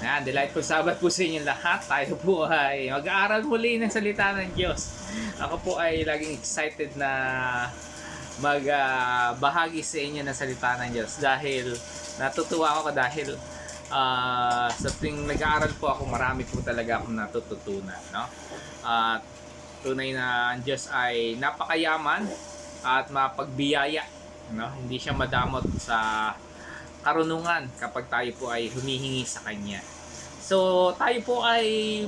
Yan, delightful Sabbath po sa inyo lahat. Tayo po ay mag-aaral muli ng salita ng Diyos. Ako po ay laging excited na magbahagi sa inyo ng salita ng Diyos dahil natutuwa ako dahil sa tuwing nag-aaral po ako, marami po talaga akong natututunan, no? At tunay na ang Diyos ay napakayaman at mapagbiyaya, no? Hindi siya madamot sa karunungan kapag tayo po ay humihingi sa Kanya. So tayo po ay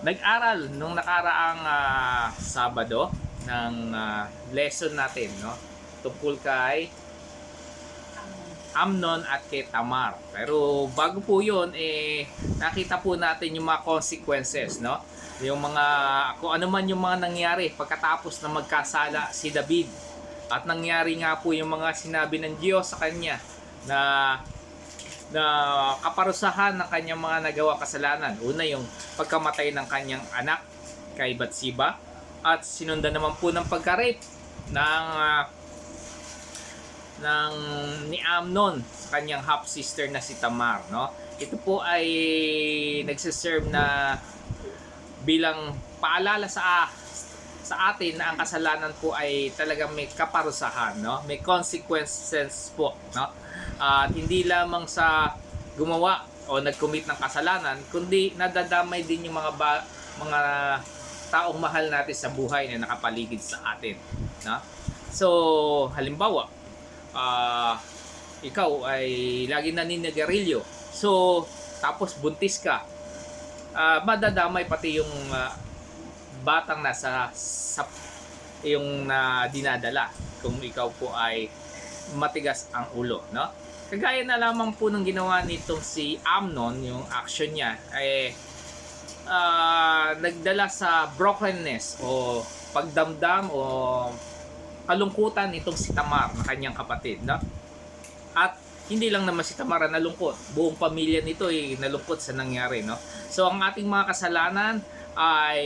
nag-aral nung nakaraang Sabado ng lesson natin, no? Tungkol kay Amnon at kay Tamar. Pero bago po yun, nakita po natin yung mga consequences, no? Yung mga, kung ano man yung mga nangyari pagkatapos na magkasala si David. At nangyari nga po yung mga sinabi ng Diyos sa kanya na kaparusahan ng kanyang mga nagawa kasalanan. Una, yung pagkamatay ng kanyang anak kay Bathsheba, at sinundan naman po ng pagka-rape ng ni Amnon sa kanyang half-sister na si Tamar, no? Ito po ay nagsiserve na bilang paalala sa atin na ang kasalanan po ay talagang may kaparusahan, no? May consequences po, no? At hindi lamang sa gumawa o nag-commit ng kasalanan, kundi nadadamay din yung mga taong mahal natin sa buhay na nakapaligid sa atin, no? So, halimbawa, ikaw ay lagi naninigarilyo. So, tapos buntis ka. Madadamay pati yung batang nasa yung dinadala kung ikaw po ay matigas ang ulo, no? Kagaya na lamang po ng ginawa nitong si Amnon, yung action niya ay nagdala sa brokenness o pagdamdam o kalungkutan nitong si Tamar na kanyang kapatid, no? At hindi lang naman si Tamar ang nalungkot, buong pamilya nito ay nalungkot sa nangyari, no? So ang ating mga kasalanan ay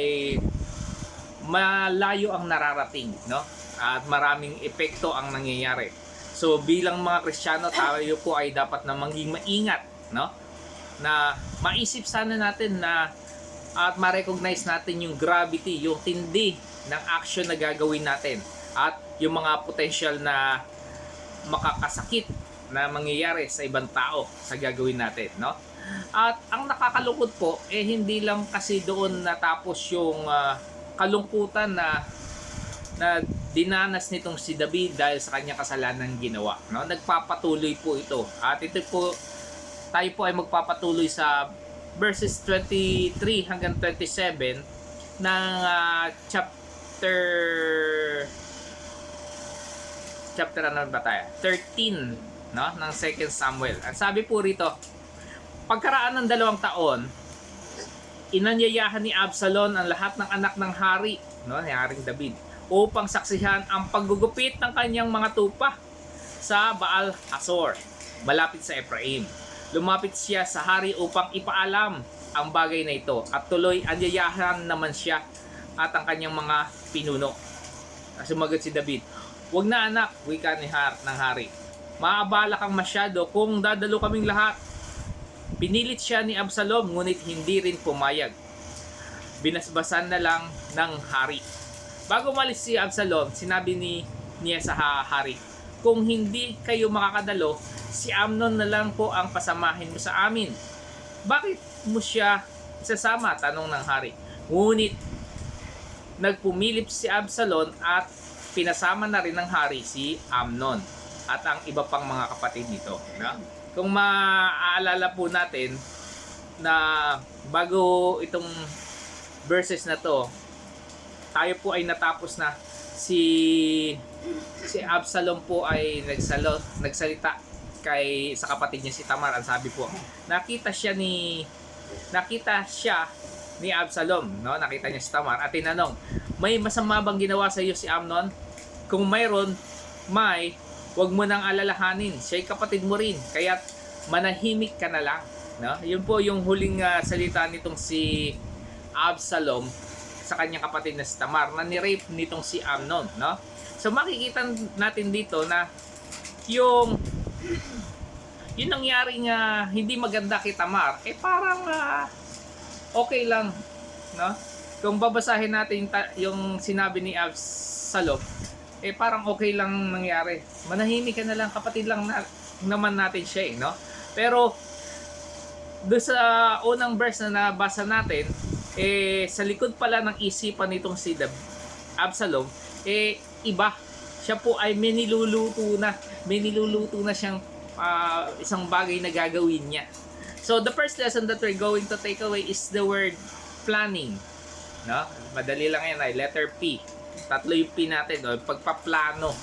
malayo ang nararating, no? At maraming epekto ang nangyayari. So bilang mga Kristiyano, tayo po ay dapat na maging maingat, no? Na maisip sana natin na at ma-recognize natin yung gravity, yung tindi ng action na gagawin natin at yung mga potential na makakasakit na mangyayari sa ibang tao sa gagawin natin, no? At ang nakakalungkot po hindi lang kasi doon natapos yung kalungkutan na dinanas nitong si David dahil sa kanyang kasalanan ginawa, no? Nagpapatuloy po ito. At ito po, tayo po ay magpapatuloy sa verses 23 hanggang 27 ng chapter ano ba tayo? 13, no? Ng 2 Samuel. Ang sabi po rito, pagkaraan ng 2 taon, inanyayahan ni Absalom ang lahat ng anak ng hari, no, ni Haring David, upang saksihan ang paggugupit ng kanyang mga tupa sa Baal Hasor, malapit sa Ephraim. Lumapit siya sa hari upang ipaalam ang bagay na ito, at tuloy anyayahan naman siya at ang kanyang mga pinuno. Sumagot si David, "Wag na anak," wika ng hari. "Maabala kang masyado kung dadalo kaming lahat." Pinilit siya ni Absalom, ngunit hindi rin pumayag. Binasbasan na lang ng hari. Bago malis si Absalom, sinabi niya sa hari, "Kung hindi kayo makakadalo, si Amnon na lang po ang pasamahin mo sa amin." "Bakit mo siya isasama?" tanong ng hari. Ngunit nagpumilip si Absalom at pinasama na rin ng hari si Amnon at ang iba pang mga kapatid nito, no? Kung maaalala po natin na bago itong verses na to, tayo po ay natapos na si Absalom po ay nagsalita sa kapatid niya si Tamar. Ang sabi po, nakita siya ni Absalom, no? Nakita niya si Tamar at tinanong, "May masama bang ginawa sa iyo si Amnon? Kung mayroon, huwag mo nang alalahanin, siya'y kapatid mo rin, kaya manahimik ka na lang." No? Yun po yung huling salita nitong si Absalom sa kanyang kapatid na si Tamar, na ni-rape nitong si Amnon, no? So makikita natin dito na Yung nangyari nga hindi maganda kay Tamar, parang okay lang, no? Kung babasahin natin yung sinabi ni Absalom, parang okay lang nangyari. Manahimik ka na lang, kapatid lang naman natin siya, no? Pero doon sa unang verse na nabasa natin, sa likod pala ng isipan nitong si Absalom, iba. Siya po ay may niluluto na siyang isang bagay na gagawin niya. So the first lesson that we're going to take away is the word planning, no? Madali lang yan, ay letter P. Tatlo yung P natin, no? Pagpaplano,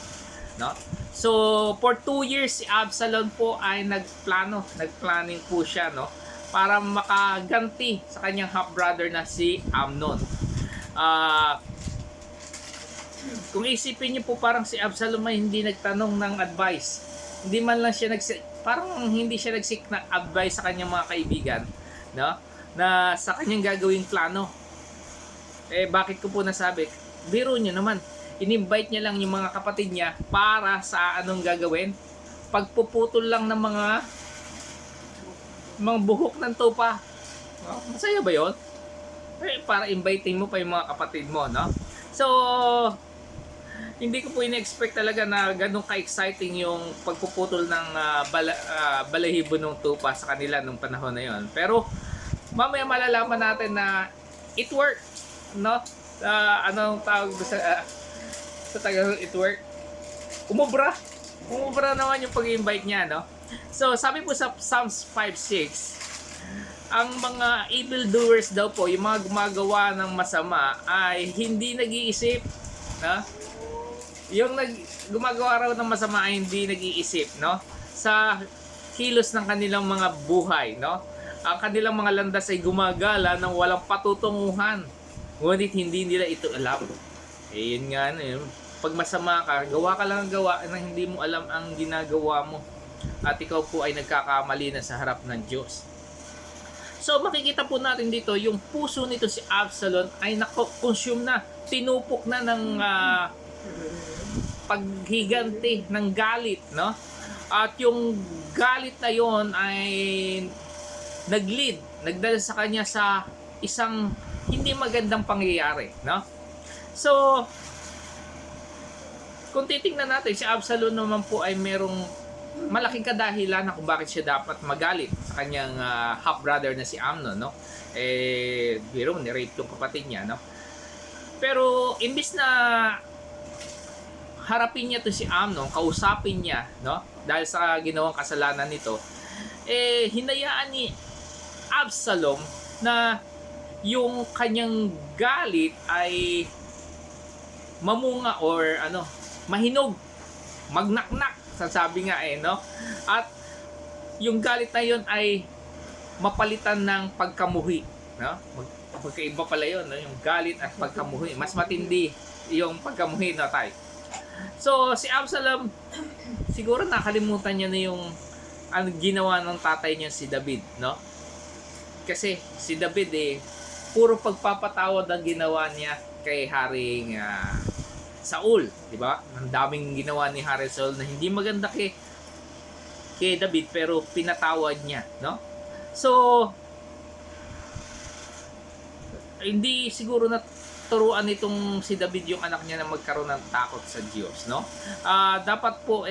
no? So for 2 years si Absalom po ay nagplanning po siya, no? Para makaganti sa kanyang half brother na si Amnon. Kung isipin niyo po, parang si Absalom ay hindi nagtanong ng advice. Hindi man lang siya hindi siya nagsik na advice sa kanyang mga kaibigan, no? Na sa kanyang gagawing plano. Bakit ko po nasabi? Biro niyo naman, in-invite niya lang yung mga kapatid niya para sa anong gagawin? Pagpuputol lang ng mga buhok ng tupa. No? Masaya ba 'yon? Para inviting mo pa yung mga kapatid mo, no? So, hindi ko po in-expect talaga na ganun ka-exciting yung pagpuputol ng balahibo ng tupa sa kanila nung panahon na yon. Pero mamaya malalaman natin na it worked, no? Anong tawag sa Tagalog, it worked? Umubra naman yung pag-invite niya, no? So sabi po sa Psalms 5:6, ang mga evildoers daw po, yung mga gumagawa ng masama, ay hindi nag-iisip, no? Yung gumagawa raw ng masama ay hindi nag-iisip, no? Sa kilos ng kanilang mga buhay, no? Ang kanilang mga landas ay gumagala ng walang patutunguhan. Ngunit hindi nila ito alam. Yun nga, no? Pag masama ka, gawa ka lang ang gawa na hindi mo alam ang ginagawa mo. At ikaw po ay nagkakamali na sa harap ng Diyos. So makikita po natin dito, yung puso nito si Absalom ay nako-consume na, tinupok na ng paghiganti ng galit, no? At yung galit na yon ay nagdala sa kanya sa isang hindi magandang pangyayari, no? So kung titingnan natin, si Absalom naman po ay merong malaking kadahilan na kung bakit siya dapat magalit sa kanyang half brother na si Amnon, no? Biro, ni-rape yung kapatid niya, no? Pero imbis na harapin niya to si Amnon, kausapin niya, no? Dahil sa ginawang kasalanan nito, hinayaan ni Absalom na yung kanyang galit ay mamunga or mahinog, magnaknak, sasabi nga no? At yung galit na yun ay mapalitan ng pagkamuhi, no? Magkaiba pala yun, no? Yung galit at pagkamuhi, mas matindi yung pagkamuhi, no, tay? So si Absalom siguro nakalimutan niya na yung ginawa ng tatay niya si David, no? Kasi si David puro pagpapatawad ang ginawa niya kay Haring Saul, di ba? Ang daming ginawa ni Haring Saul na hindi maganda kay David, pero pinatawad niya, no? So hindi siguro na turuan nitong si David yung anak niya na magkaroon ng takot sa Diyos, no? Dapat po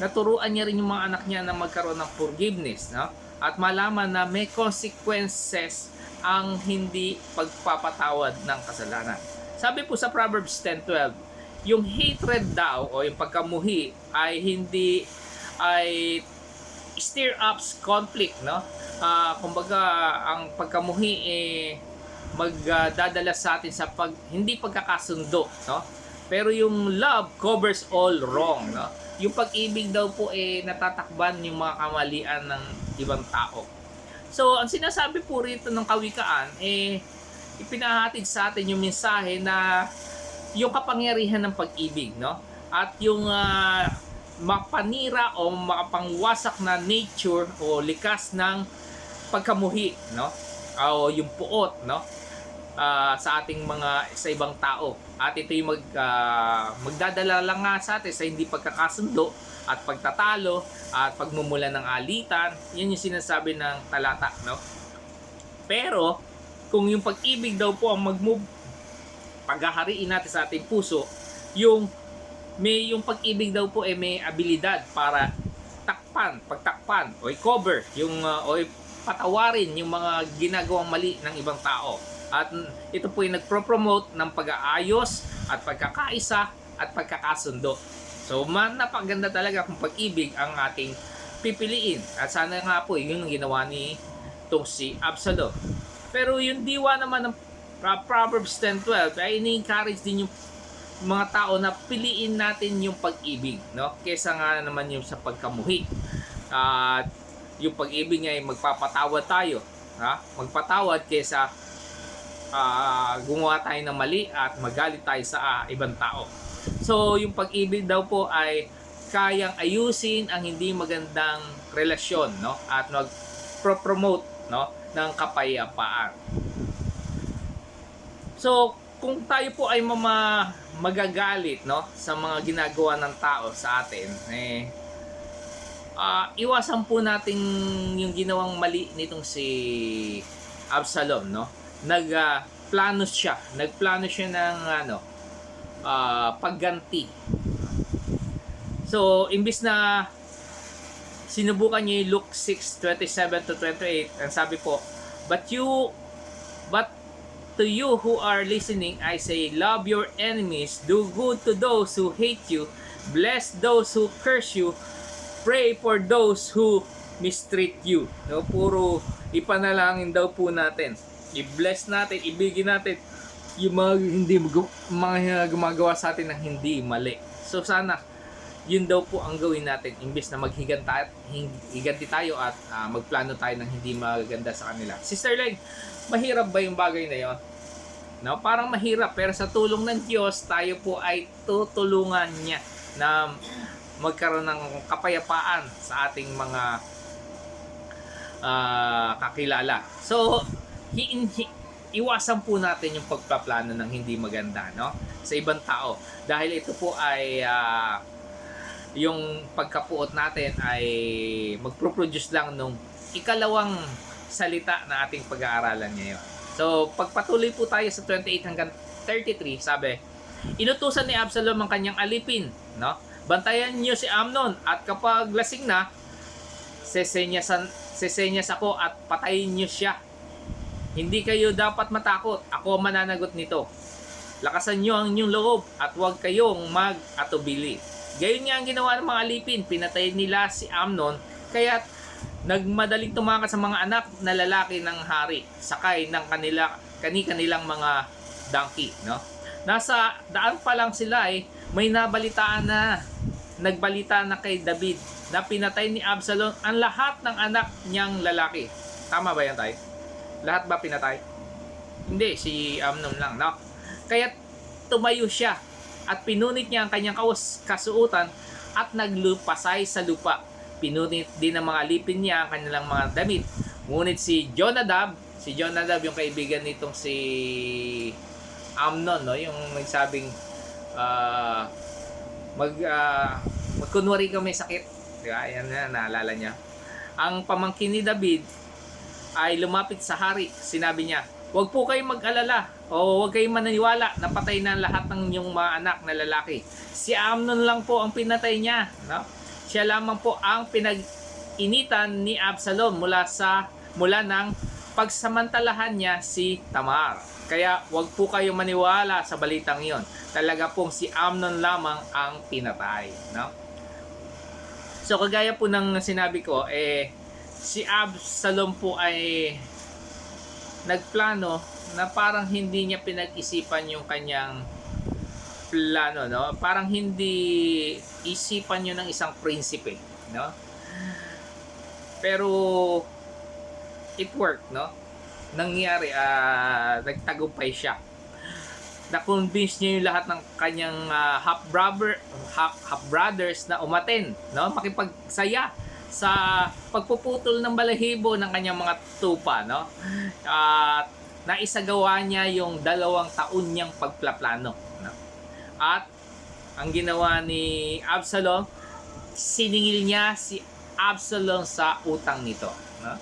naturuan niya rin yung mga anak niya na magkaroon ng forgiveness, no? At malaman na may consequences ang hindi pagpapatawad ng kasalanan. Sabi po sa Proverbs 10:12, yung hatred daw o yung pagkamuhi ay stir ups conflict, no? Kumbaga ang pagkamuhi magdadala sa atin sa hindi pagkakasundo, no? Pero yung love covers all wrong, no? Yung pag-ibig daw po natatakban yung mga kamalian ng ibang tao. So ang sinasabi po rito ng kawikaan ipinahatid sa atin yung mensahe na yung kapangyarihan ng pag-ibig, no? At yung mapanira o makapangwasak na nature o likas ng pagkamuhi, no? O yung puot, no? Sa ating sa ibang tao. At ito yung magdadala lang nga sa atin sa hindi pagkakasundo at pagtatalo at pagmumula ng alitan. Yan yung sinasabi ng talata, no? Pero kung yung pag-ibig daw po ang mag-move, paghahariin natin sa ating puso, yung pag-ibig daw po may abilidad para pagtakpan o i-cover o patawarin yung mga ginagawang mali ng ibang tao. At ito po ay nagpro-promote ng pag-aayos at pagkakaisa at pagkakasundo. So napakaganda talaga kung pag-ibig ang ating pipiliin. At sana nga po yun ang ginawa ni itong si Absalom. Pero yung diwa naman ng Proverbs 10:12 ay ini-encourage din yung mga tao na piliin natin yung pag-ibig, no? Kesa nga naman yung sa pagkamuhi. At yung pag-ibig ay magpapatawad tayo, ha? Magpatawad kesa gumawa tayo ng mali at magalit tayo sa ibang tao. So yung pag-ibig daw po ay kayang ayusin ang hindi magandang relasyon, no? At mag-promote, no, ng kapayapaan. So kung tayo po ay magagalit, no, sa mga ginagawa ng tao sa atin, iwasan po natin yung ginawang mali nitong si Absalom, no? Nagplano siya ng pagganti. So imbis na sinubukan niya yung Luke 6:27-28, ang sabi po, but to you who are listening, I say, love your enemies, do good to those who hate you, bless those who curse you, pray for those who mistreat you. No, puro ipanalangin daw po natin. I-bless natin, ibigin natin yung mga gumagawa sa atin ng hindi mali. So sana yun daw po ang gawin natin, imbes na higanti tayo at magplano tayo ng hindi maganda sa kanila. Sister Leg, mahirap ba yung bagay na yon? No, parang mahirap, pero sa tulong ng Diyos, tayo po ay tutulungan niya na magkaroon ng kapayapaan sa ating mga kakilala. So, iwasan po natin yung pagpaplano ng hindi maganda, no, sa ibang tao, dahil ito po ay yung pagkapuot natin ay magproproduce lang nung ikalawang salita na ating pag-aaralan ngayon. So, pagpatuloy po tayo sa 28 hanggang 33, sabi, inutusan ni Absalom ang kanyang alipin, no? Bantayan niyo si Amnon, at kapag lasing na, sesenyas ako at patayin niyo siya. Hindi kayo dapat matakot, ako mananagot nito. Lakasan niyo ang inyong loob at huwag kayong mag-atubili. Gayon nga ang ginawa ng mga alipin, pinatay nila si Amnon, kaya nagmadaling tumakas sa mga anak na lalaki ng hari, sakay ng kanilang mga donkey, no? Nasa daan pa lang sila may nagbalita na kay David na pinatay ni Absalom ang lahat ng anak niyang lalaki. Tama ba yan tayo? Lahat ba pinatay? Hindi, si Amnon lang, no? Kaya tumayo siya at pinunit niya ang kanyang kasuutan at naglupasay sa lupa. Pinunit din ng mga alipin niya ang kanilang mga damit. Ngunit si Jonadab yung kaibigan nitong si Amnon, no, yung nagsabing magkunwari ka may sakit, di ba? Ayan na, naalala niya. Ang pamangkin ni David ay lumapit sa hari. Sinabi niya, huwag po kayong mag-alala o huwag kayong mananiwala na patay na lahat ng inyong mga anak na lalaki. Si Amnon lang po ang pinatay niya, no? Siya lamang po ang pinag-initan ni Absalom mula ng pagsamantalahan niya si Tamar. Kaya wag po kayong maniwala sa balitang iyon. Talaga pong si Amnon lamang ang pinatay, no? So kagaya po ng sinabi ko, si Absalom po ay nagplano na parang hindi niya pinag-isipan yung kanyang plano, no? Parang hindi isipan yun ng isang prinsipe, no? Pero it worked, no? Nangyari, nagtagumpay siya. Na-convince niya yung lahat ng kanyang half-brothers na umaten, no? Makipagsaya sa pagpuputol ng balahibo ng kanyang mga tupa, no? At naisagawa niya yung 2 taon niyang pagplaplano, no? At ang ginawa ni Absalom, siningil niya si Absalom sa utang nito. No?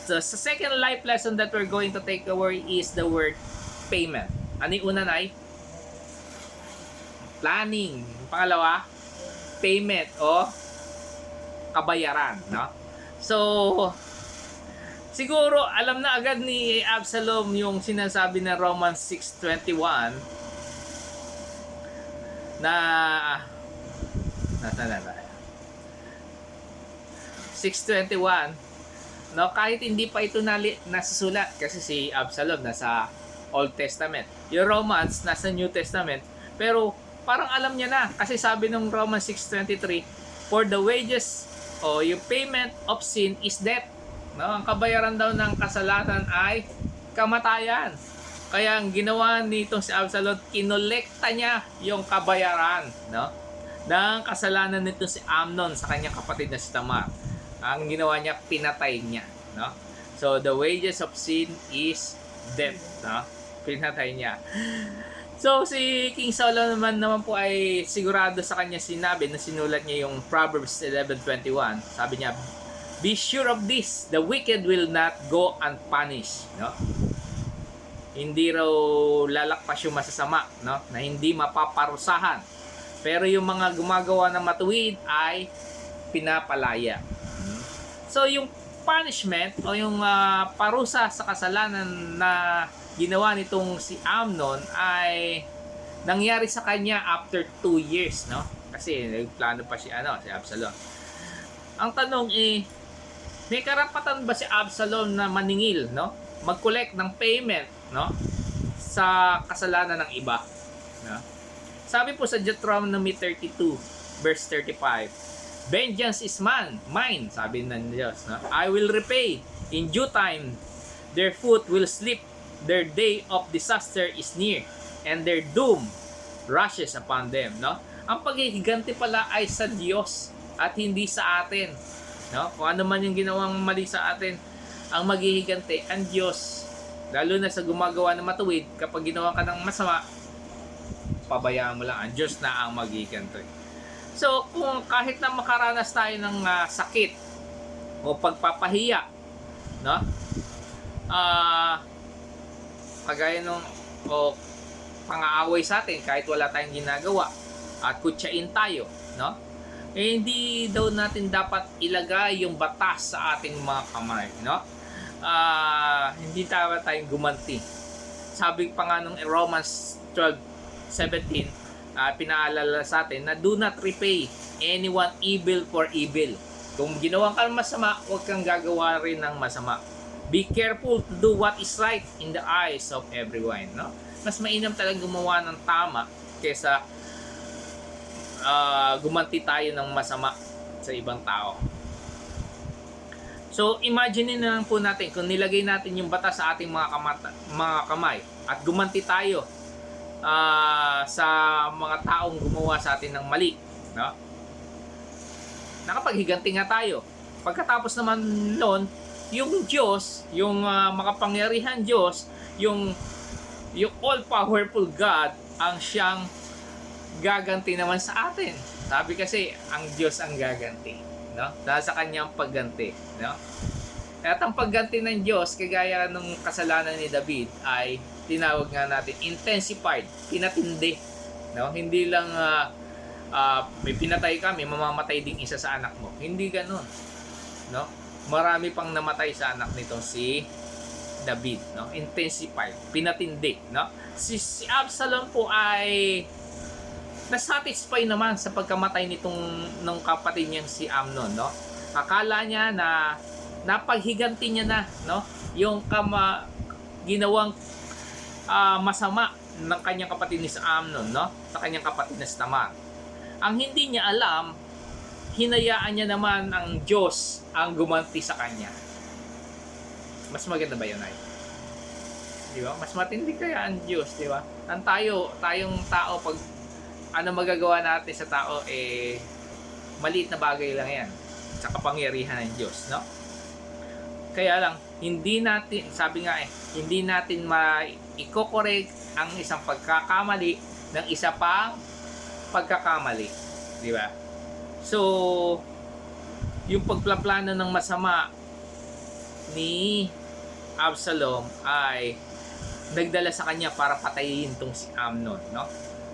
So, sa second life lesson that we're going to take away is the word payment. Ano yung una, Nay? Planning. Pangalawa, payment o kabayaran. No? So, siguro alam na agad ni Absalom yung sinasabi ng Romans 6:21 na nasa 6:21, no, kahit hindi pa ito nasusulat kasi si Absalom nasa Old Testament, yung Romans nasa New Testament, pero parang alam niya na kasi sabi ng Romans 6:23, for the wages o yung payment of sin is death, no, ang kabayaran daw ng kasalanan ay kamatayan. Kaya ang ginawa nitong si Absalom, kinolekta niya yung kabayaran, no, ng kasalanan nito si Amnon sa kanyang kapatid na si Tamar. Ang ginawa niya, pinatay niya, no? So the wages of sin is death, no? Pinatay niya. So si King Solomon naman po ay sigurado sa kanya sinabi na sinulat niya yung Proverbs 11:21. Sabi niya, be sure of this, the wicked will not go unpunished, no? Hindi raw lalakpas yung masasama, no? Na hindi mapaparusahan. Pero yung mga gumagawa ng matuwid ay pinapalaya. So yung punishment o yung parusa sa kasalanan na ginawa nitong si Amnon ay nangyari sa kanya after 2 years, no? Kasi nagplano pa si Absalom. Ang tanong may karapatan ba si Absalom na maningil, no? Mag-collect ng payment, no, sa kasalanan ng iba, no? Sabi po sa Deuteronomy 32 verse 35, vengeance is mine, sabi ng Diyos, no? I will repay in due time, their foot will slip, their day of disaster is near, and their doom rushes upon them, no? Ang paghihiganti pala ay sa Diyos at hindi sa atin, no? Kung ano man yung ginawang mali sa atin, ang maghihiganti ang Diyos. Lalo na sa gumagawa ng matuwid, kapag ginawa ka ng masama, pabayaan mo lang, ang Diyos na ang maghihiganti. So kung kahit na makaranas tayo ng sakit o pagpapahiya, no, kagaya nung o pang-aaway sa atin kahit wala tayong ginagawa at kutsain tayo, no, hindi daw natin dapat ilagay yung batas sa ating mga kamay, no. Hindi dapat tayong gumanti. Sabi pa nga nung Romans 12:17, pinaalala sa atin na do not repay anyone evil for evil. Kung ginawa ka ng masama, huwag kang gagawa rin ng masama. Be careful to do what is right in the eyes of everyone, no? Mas mainam talagang gumawa ng tama kaysa gumanti tayo ng masama sa ibang tao. So imagine na lang po natin kung nilagay natin yung batas sa ating mga kamay at gumanti tayo sa mga taong gumawa sa atin ng mali, no? Nakapaghiganti nga tayo. Pagkatapos naman noon, yung Diyos, yung makapangyarihan Diyos, yung all-powerful God ang siyang gaganti naman sa atin. Sabi kasi, ang Diyos ang gaganti, no? Dahil sa kanyang pagganti, no? At ang pagganti ng Diyos, kagaya nung kasalanan ni David, ay tinawag nga natin intensified, pinatindi, no? Hindi lang may pinatay ka, may mamamatay ding isa sa anak mo. Hindi ganoon, no? Marami pang namatay sa anak nito si David, no? Intensified, pinatindi, no? Si Absalom po ay nasatisfy naman sa pagkamatay nung kapatid niyang si Amnon, no? Akala niya na napaghiganti niya na, no, yung ginawang masama ng kanyang kapatid ni Amnon, no, sa kanyang kapatid na si Tamar. Ang hindi niya alam, hinayaan niya naman ang Diyos ang gumanti sa kanya. Mas maganda ba yun, ay? Di ba? Mas matindi kaya ang Diyos, di ba? Tayong tao, pag ano magagawa natin sa tao, maliit na bagay lang yan sa kapangyarihan ng Diyos, no? Kaya lang, hindi natin, sabi nga hindi natin i-correct ang isang pagkakamali ng isa pang pagkakamali, di ba? So, yung pagplaplano ng masama ni Absalom ay nagdala sa kanya para patayin tong si Amnon, no?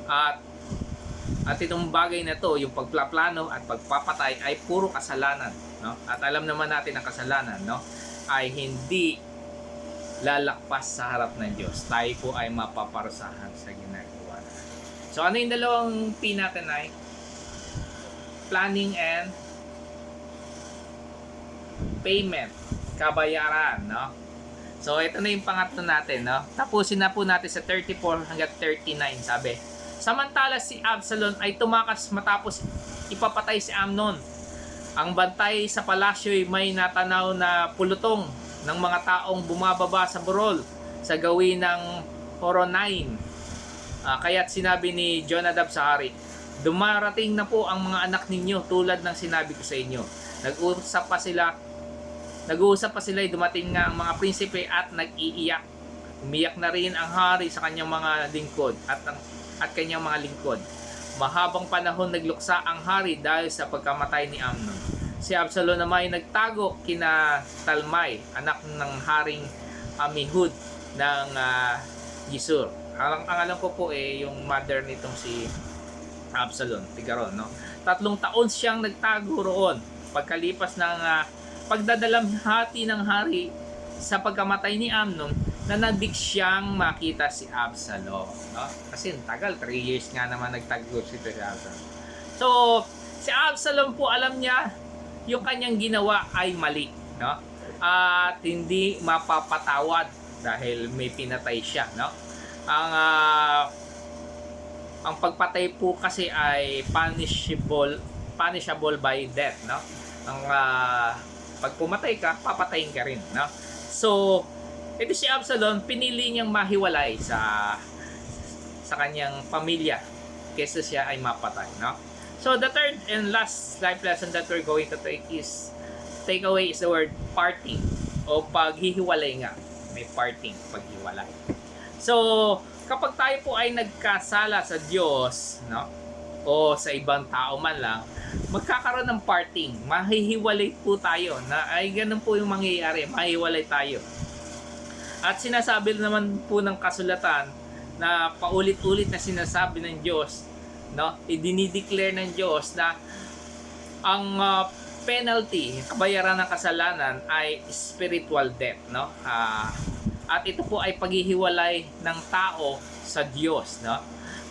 At itong bagay na to, yung pagplaplano at pagpapatay ay puro kasalanan, no? At alam naman natin ang kasalanan, no, ay hindi lalakpas sa harap ng Diyos. Tayo po ay mapaparusahan sa ginagawa natin. So ano yung dalawang P natin ay? Planning and payment, kabayaran, no? So ito na yung pangatlo natin, no? Tapusin na po natin sa 34 hanggang 39, sabi. Samantala si Absalom ay tumakas matapos ipapatay si Amnon. Ang bantay sa palasyo ay may natanaw na pulutong ng mga taong bumababa sa burol sa gawin ng Horonaim. Kaya't sinabi ni Jonadab sa hari, dumarating na po ang mga anak ninyo tulad ng sinabi ko sa inyo. Nag-uusap pa sila, dumating nga ang mga prinsipe at nag-iiyak. Umiyak na rin ang hari sa kanyang mga lingkod at kanyang mga lingkod. Mahabang panahon nagluksa ang hari dahil sa pagkamatay ni Amnon. Si Absalom naman ay nagtago kina Talmai, anak ng haring Amihud ng Gisur. Ang alam ko po yung mother nitong si Absalom, Tigaron, no? 3 taon siyang nagtago roon. Pagkalipas ng pagdadalamhati ng hari sa pagkamatay ni Amnon, nanabik siyang makita si Absalom, no? Kasi tagal, 3 years nga naman nagtago si Absalom. So, si Absalom po alam niya yung kanyang ginawa ay mali, no? At hindi mapapatawad dahil may pinatay siya, no? Ang pagpatay po kasi ay punishable by death, no? Ang pag pumatay ka, papatayin ka rin, no? So, ito si Absalom, pinili niyang mahiwalay sa kanyang pamilya kaysa siya ay mapatay, no? So, the third and last life lesson that we're going to take away is the word parting o paghihiwalay nga. May parting, paghiwalay. So, kapag tayo po ay nagkasala sa Diyos, no? O sa ibang tao man lang, magkakaroon ng parting. Mahihiwalay po tayo. Ay ganun po yung mangyayari. Mahihiwalay tayo. At sinasabi naman po ng kasulatan na paulit-ulit na sinasabi ng Diyos, no? Idinideclare ng Diyos na ang penalty, kabayaran ng kasalanan ay spiritual death, no? At ito po ay paghihiwalay ng tao sa Diyos, no?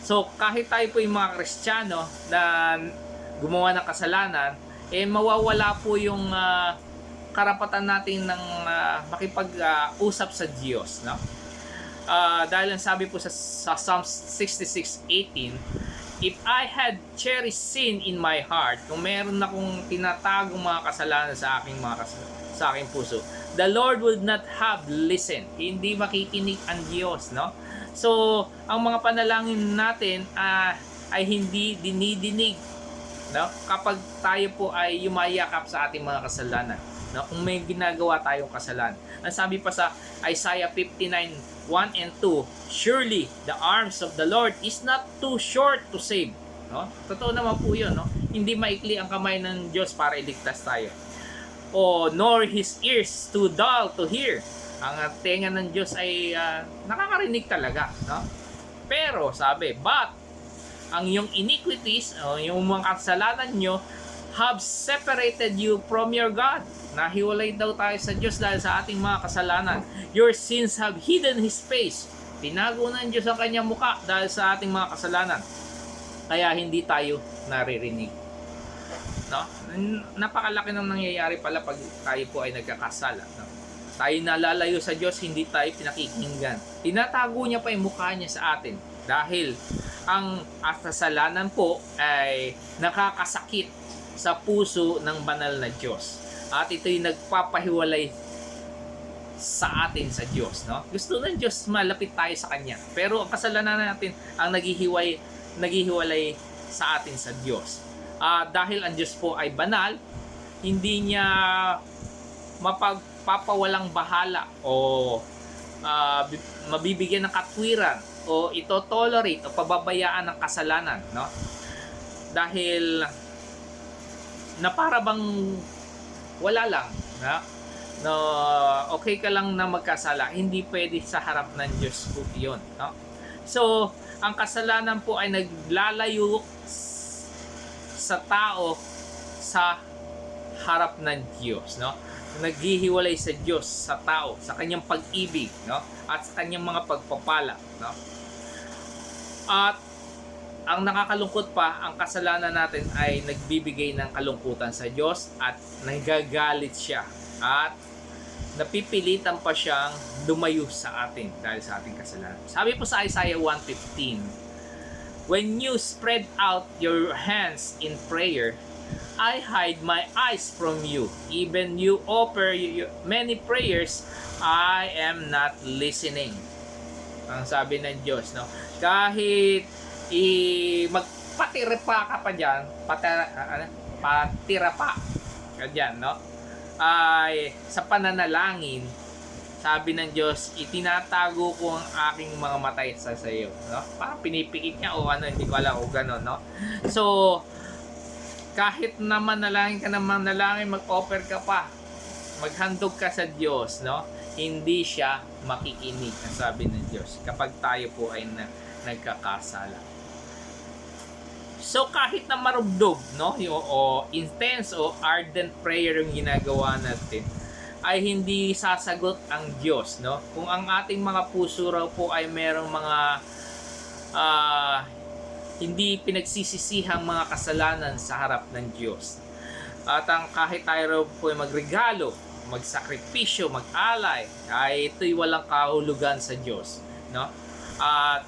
So kahit tayo po yung mga Kristiyano na gumawa ng kasalanan, mawawala po yung karapatan natin ng makipag-usap sa Diyos, no? Dahil ang sabi po sa Psalms 66:18, if I had cherished sin in my heart, kung meron akong tinatagong mga kasalanan sa aking puso, the Lord would not have listened. Hindi makikinig ang Diyos, no? So, ang mga panalangin natin ay hindi dinidinig, no? Kapag tayo po ay yumayakap sa ating mga kasalanan, no? Kung may ginagawa tayong kasalanan. Ang sabi pa sa Isaiah 59:1 and 2, surely the arms of the Lord is not too short to save, no? Totoo naman po 'yun, no? Hindi maikli ang kamay ng Diyos para iligtas tayo. O nor his ears too dull to hear. Ang tenga ng Diyos ay nakakarinig talaga, no? Pero sabi, but ang iyong iniquities o yung mga kasalanan nyo have separated you from your God. Nahiwalay daw tayo sa Diyos dahil sa ating mga kasalanan. Your sins have hidden His face. Tinago ng Diyos ang kanyang muka dahil sa ating mga kasalanan. Kaya hindi tayo naririnig, no? Napakalaki ng nangyayari pala pag tayo po ay nagkakasala, no? Tayo nalalayo sa Diyos, hindi tayo pinakikinggan. Tinatago niya pa yung mukha niya sa atin dahil ang kasalanan po ay nakakasakit sa puso ng banal na Diyos. At ito'y nagpapahiwalay sa atin sa Diyos, no? Gusto ng Diyos malapit tayo sa Kanya. Pero ang kasalanan natin ang naghihiwalay sa atin sa Diyos. Dahil ang Diyos po ay banal, hindi niya mapagpapawalang bahala o mabibigyan ng katwiran o ito-tolerate o pababayaan ng kasalanan, no? Dahil na para bang wala lang, no, okay ka lang na magkasala, hindi pwede sa harap ng Diyos po yun, no? So, ang kasalanan po ay naglalayo sa tao sa harap ng Diyos, no? Naghihiwalay sa Diyos sa tao, sa kanyang pag-ibig, no? At sa kanyang mga pagpapala, no? At ang nakakalungkot pa, ang kasalanan natin ay nagbibigay ng kalungkutan sa Diyos at nagagalit siya at napipilitan pa siyang lumayo sa atin dahil sa ating kasalanan. Sabi po sa Isaiah 1:15, "When you spread out your hands in prayer, I hide my eyes from you. Even you offer many prayers, I am not listening." Ang sabi ng Diyos, no? Kahit magpatira ka pa dyan, patira pa ka dyan, no? Ay sa pananalangin, sabi ng Diyos, itinatago ko ang aking mga matay sa iyo, no? Parang pinipikit niya o ano, hindi ko alam o gano'n, no? So, kahit naman nalangin ka naman nalangin, mag-offer ka pa, maghandog ka sa Diyos, no? Hindi siya makikinig, ang sabi ng Diyos, kapag tayo po ay nagkakasala. So kahit na marubdob, no, o intense o ardent prayer yung ginagawa natin, ay hindi sasagot ang Diyos, no? Kung ang ating mga puso raw po ay merong mga hindi pinagsisisihang mga kasalanan sa harap ng Diyos. At ang kahit tayo raw po ay magregalo, magsakripisyo, mag-alay, ay ito'y walang kahulugan sa Diyos, no? At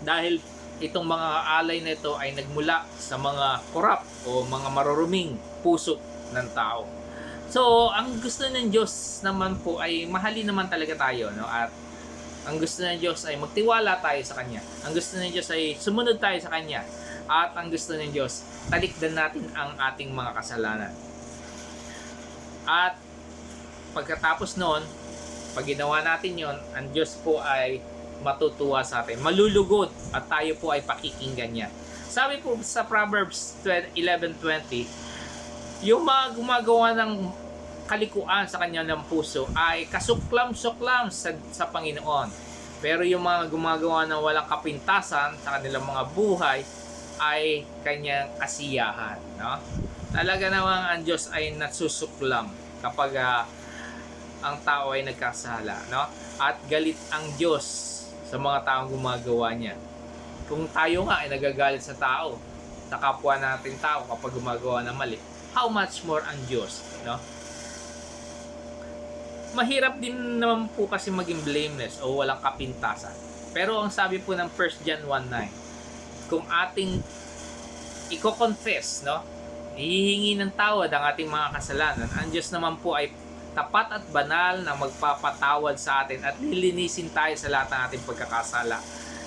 dahil itong mga alay na ito ay nagmula sa mga korap o mga maruruming puso ng tao. So, ang gusto ng Diyos naman po ay mahalin naman talaga tayo, no? At ang gusto ng Diyos ay magtiwala tayo sa Kanya. Ang gusto ng Diyos ay sumunod tayo sa Kanya. At ang gusto ng Diyos, talikdan natin ang ating mga kasalanan. At pagkatapos noon, pag ginawa natin yon, ang Diyos po ay matutuwa sa atin, malulugod, at tayo po ay pakikinggan niya. Sabi po sa Proverbs 11:20, yung mga gumagawa ng kalikuan sa kanya ng puso ay kasuklam-suklam sa Panginoon. Pero yung mga gumagawa ng walang kapintasan sa kanilang mga buhay ay kanyang kasiyahan, no? Talaga namang ang Diyos ay nasusuklam kapag ang tao ay nagkasala, no? At galit ang Diyos sa mga taong gumagawa niya. Kung tayo nga ay nagagalit sa tao, sa kapwa natin tao kapag gumagawa ng mali, how much more ang Diyos, no? Mahirap din naman po kasi maging blameless o walang kapintasan. Pero ang sabi po ng 1 John 1:9, kung ating i-confess, no, hihingi ng tawad ang ating mga kasalanan, ang Diyos naman po ay tapat at banal na magpapatawad sa atin at lilinisin tayo sa lahat ng ating pagkakasala.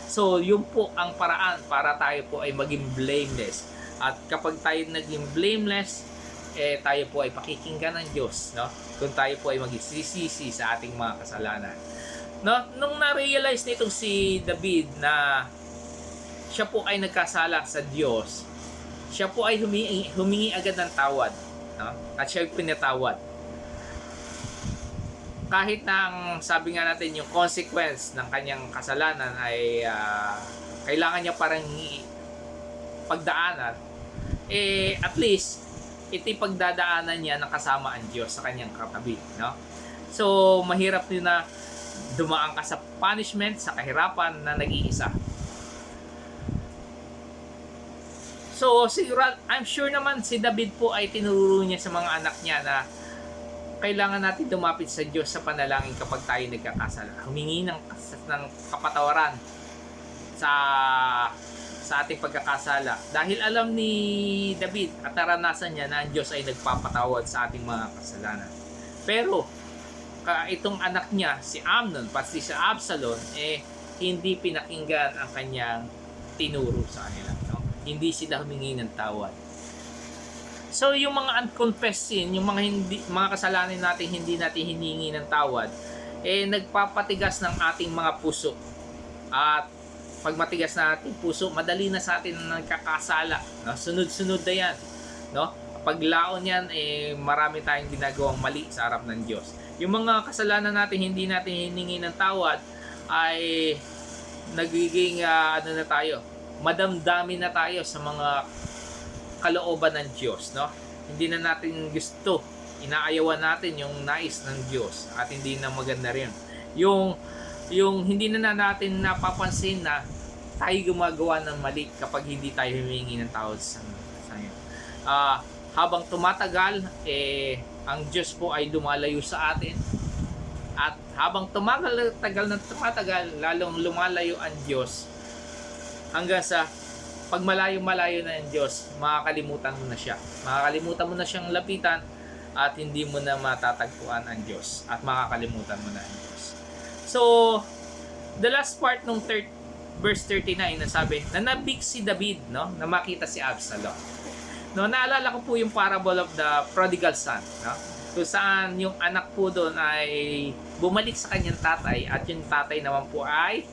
So, yun po ang paraan para tayo po ay maging blameless. At kapag tayo naging blameless, tayo po ay pakikinggan ng Diyos, no? Kung tayo po ay magsisisi sa ating mga kasalanan. No, nung na-realize nitong si David na siya po ay nagkasala sa Diyos, siya po ay humingi agad ng tawad, no? At siya ay pinatawad. Kahit na ang sabi nga natin yung consequence ng kanyang kasalanan ay kailangan niya parang pagdaanan, at least ito'y pagdadaanan niya na kasama ang Diyos sa kanyang katabi, no? So mahirap din na dumaan ka sa punishment, sa kahirapan na nag-iisa. So I'm sure naman si David po ay tinuro niya sa mga anak niya na kailangan natin lumapit sa Diyos sa panalangin kapag tayo nagkakasala. Humingi ng kapatawaran sa ating pagkakasala. Dahil alam ni David at naranasan niya na ang Diyos ay nagpapatawad sa ating mga kasalanan. Pero itong anak niya, si Amnon, pati si Absalom, hindi pinakinggan ang kanyang tinuro sa kanila, no? Hindi sila humingi ng tawad. So yung mga unconfessed sin, yung mga kasalanan natin hindi natin hiningi ng tawad, nagpapatigas ng ating mga puso. At pag matigas na ating puso, madali na sa atin nagkakasala, no? Sunod-sunod na yan. no? Paglaon yan, marami tayong ginagawang mali sa harap ng Diyos. Yung mga kasalanan natin, hindi natin hiningi ng tawad, ay nagiging na tayo, madamdamin na tayo sa mga kalooban ng Diyos, no? Hindi na natin gusto, inaayawan natin yung nais ng Diyos, at hindi na maganda rin. Yung hindi na natin napapansin na tayo gumagawa ng mali kapag hindi tayo humingi ng tawad sa Iyo. Habang tumatagal, ang Diyos po ay lumalayo sa atin. At habang tumatagal, lalong lumalayo ang Diyos, hanggang sa pag malayo-malayo na ang Diyos, makakalimutan mo na siya. Makakalimutan mo na siyang lapitan, at hindi mo na matatagpuan ang Diyos, at makakalimutan mo na ang Diyos. So, the last part ng verse 39 na sabi, nanabik si David, no, na makita si Absalom. No, naalala ko po yung parable of the prodigal son, no? Kung saan yung anak po doon ay bumalik sa kanyang tatay, at yung tatay naman po ay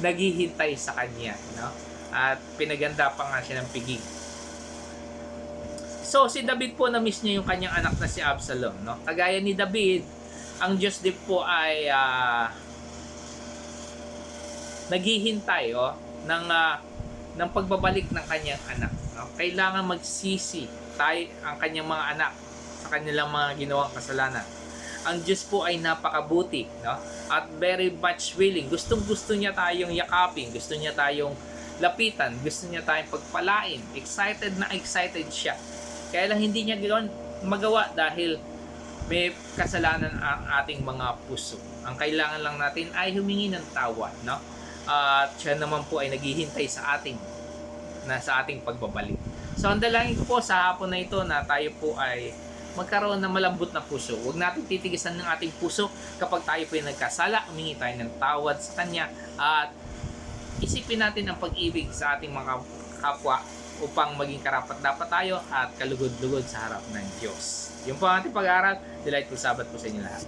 naghihintay sa kanya, no? At pinaganda pa nga siya ng piging. So si David po, na-miss niya yung kanyang anak na si Absalom, no? Kagaya ni David, ang Diyos din po ay naghihintay ng pagbabalik ng kanyang anak, no? Kailangan magsisi ang kanyang mga anak sa kanilang mga ginawang kasalanan. Ang Diyos po ay napakabuti, no? At very much willing. Gustong-gusto niya tayong yakapin, gusto niya tayong lapitan, gusto niya tayong pagpalain. Excited na excited siya. Kaya lang hindi niya magawa dahil may kasalanan ang ating mga puso. Ang kailangan lang natin ay humingi ng tawad, no? At siya naman po ay naghihintay sa ating pagbabalik. So ang dalangin ko po sa hapon na ito na tayo po ay magkaroon ng malambot na puso. Huwag natin titigisan ng ating puso kapag tayo po ay nagkasala. Humingi tayo ng tawad sa Kanya, at isipin natin ang pag-ibig sa ating mga kapwa upang maging karapat-dapat tayo at kalugod-lugod sa harap ng Diyos. Yun po ang ating pag-aaral. Delightful Sabbath po sa inyo lahat.